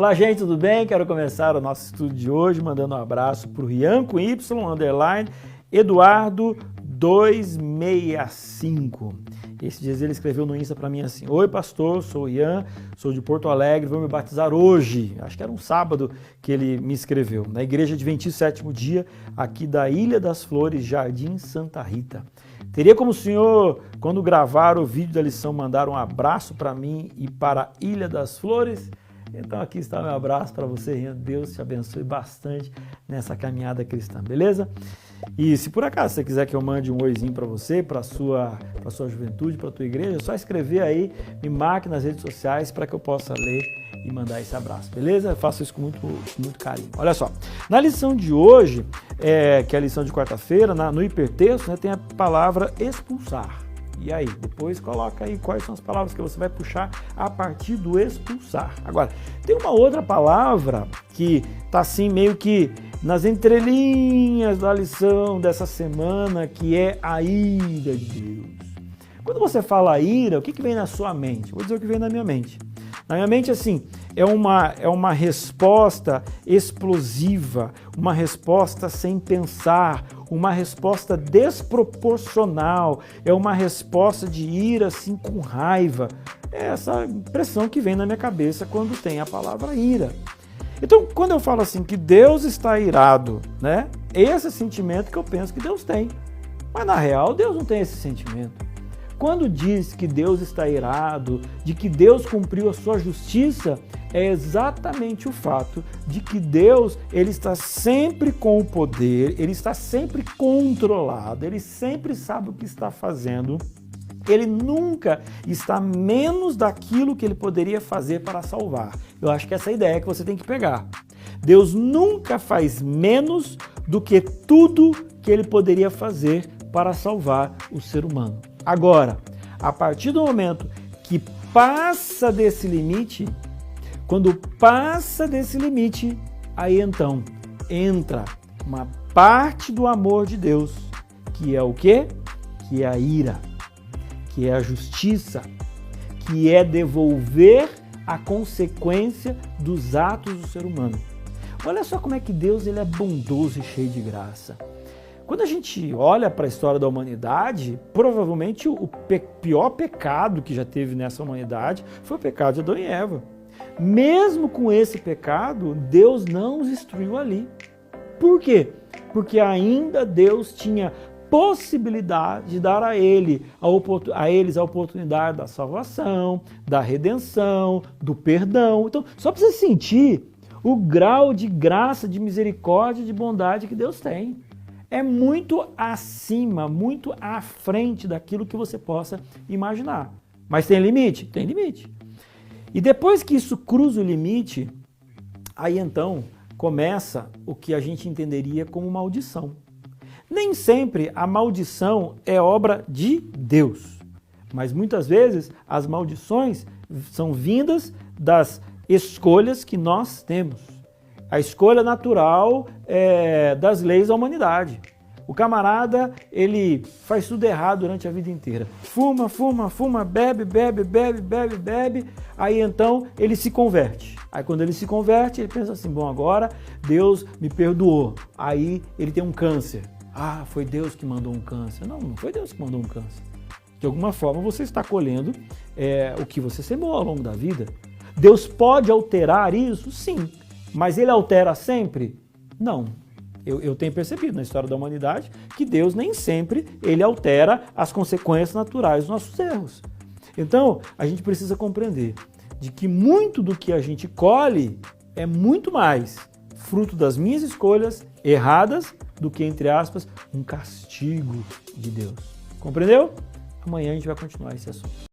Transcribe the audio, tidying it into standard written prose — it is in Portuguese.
Olá, gente, tudo bem? Quero começar o nosso estudo de hoje mandando um abraço para o Rian com Y, underline, Eduardo 265. Esses dias ele escreveu no Insta para mim assim: oi, pastor, sou o Ian, sou de Porto Alegre, vou me batizar hoje. Acho que era um sábado que ele me escreveu, na Igreja Adventista Sétimo Dia, aqui da Ilha das Flores, Jardim Santa Rita. Teria como o senhor, quando gravar o vídeo da lição, mandar um abraço para mim e para a Ilha das Flores? Então aqui está meu abraço para você, Rian. Deus te abençoe bastante nessa caminhada cristã, beleza? E se por acaso você quiser que eu mande um oizinho para você, para a sua juventude, para a tua igreja, é só escrever aí, me marque nas redes sociais para que eu possa ler e mandar esse abraço, beleza? Eu faço isso com muito carinho. Olha só, na lição de hoje, que é a lição de quarta-feira, no hipertexto, né, tem a palavra expulsar. E aí, depois coloca aí quais são as palavras que você vai puxar a partir do expulsar. Agora, tem uma outra palavra que está assim meio que nas entrelinhas da lição dessa semana, que é a ira de Deus. Quando você fala ira, o que vem na sua mente? Vou dizer o que vem na minha mente. Na minha mente, assim, é uma resposta explosiva, uma resposta sem pensar, uma resposta desproporcional, é uma resposta de ira, assim, com raiva. É essa impressão que vem na minha cabeça quando tem a palavra ira. Então, quando eu falo assim que Deus está irado, né? Esse é o sentimento que eu penso que Deus tem. Mas na real, Deus não tem esse sentimento. Quando diz que Deus está irado, de que Deus cumpriu a sua justiça, é exatamente o fato de que Deus, ele está sempre com o poder, ele está sempre controlado, ele sempre sabe o que está fazendo, ele nunca está menos daquilo que ele poderia fazer para salvar. Eu acho que essa é a ideia que você tem que pegar. Deus nunca faz menos do que tudo que ele poderia fazer para salvar o ser humano. Agora, a partir do momento que passa desse limite, quando passa desse limite, aí então entra uma parte do amor de Deus, que é o quê? Que é a ira, que é a justiça, que é devolver a consequência dos atos do ser humano. Olha só como é que Deus ele é bondoso e cheio de graça. Quando a gente olha para a história da humanidade, provavelmente o pior pecado que já teve nessa humanidade foi o pecado de Adão e Eva. Mesmo com esse pecado, Deus não os destruiu ali. Por quê? Porque ainda Deus tinha possibilidade de dar a eles a oportunidade da salvação, da redenção, do perdão. Então, só para você sentir o grau de graça, de misericórdia, de bondade que Deus tem. É muito acima, muito à frente daquilo que você possa imaginar. Mas tem limite? Tem limite. E depois que isso cruza o limite, aí então começa o que a gente entenderia como maldição. Nem sempre a maldição é obra de Deus, mas muitas vezes as maldições são vindas das escolhas que nós temos. A escolha natural das leis da humanidade. O camarada, ele faz tudo errado durante a vida inteira. Fuma, bebe, aí então ele se converte. Aí quando ele se converte, ele pensa assim, bom, agora Deus me perdoou. Aí ele tem um câncer. Ah, foi Deus que mandou um câncer. Não, não foi Deus que mandou um câncer. De alguma forma você está colhendo o que você semou ao longo da vida. Deus pode alterar isso? Sim. Mas ele altera sempre? Não. Eu tenho percebido na história da humanidade que Deus nem sempre ele altera as consequências naturais dos nossos erros. Então, a gente precisa compreender de que muito do que a gente colhe é muito mais fruto das minhas escolhas erradas do que, entre aspas, um castigo de Deus. Compreendeu? Amanhã a gente vai continuar esse assunto.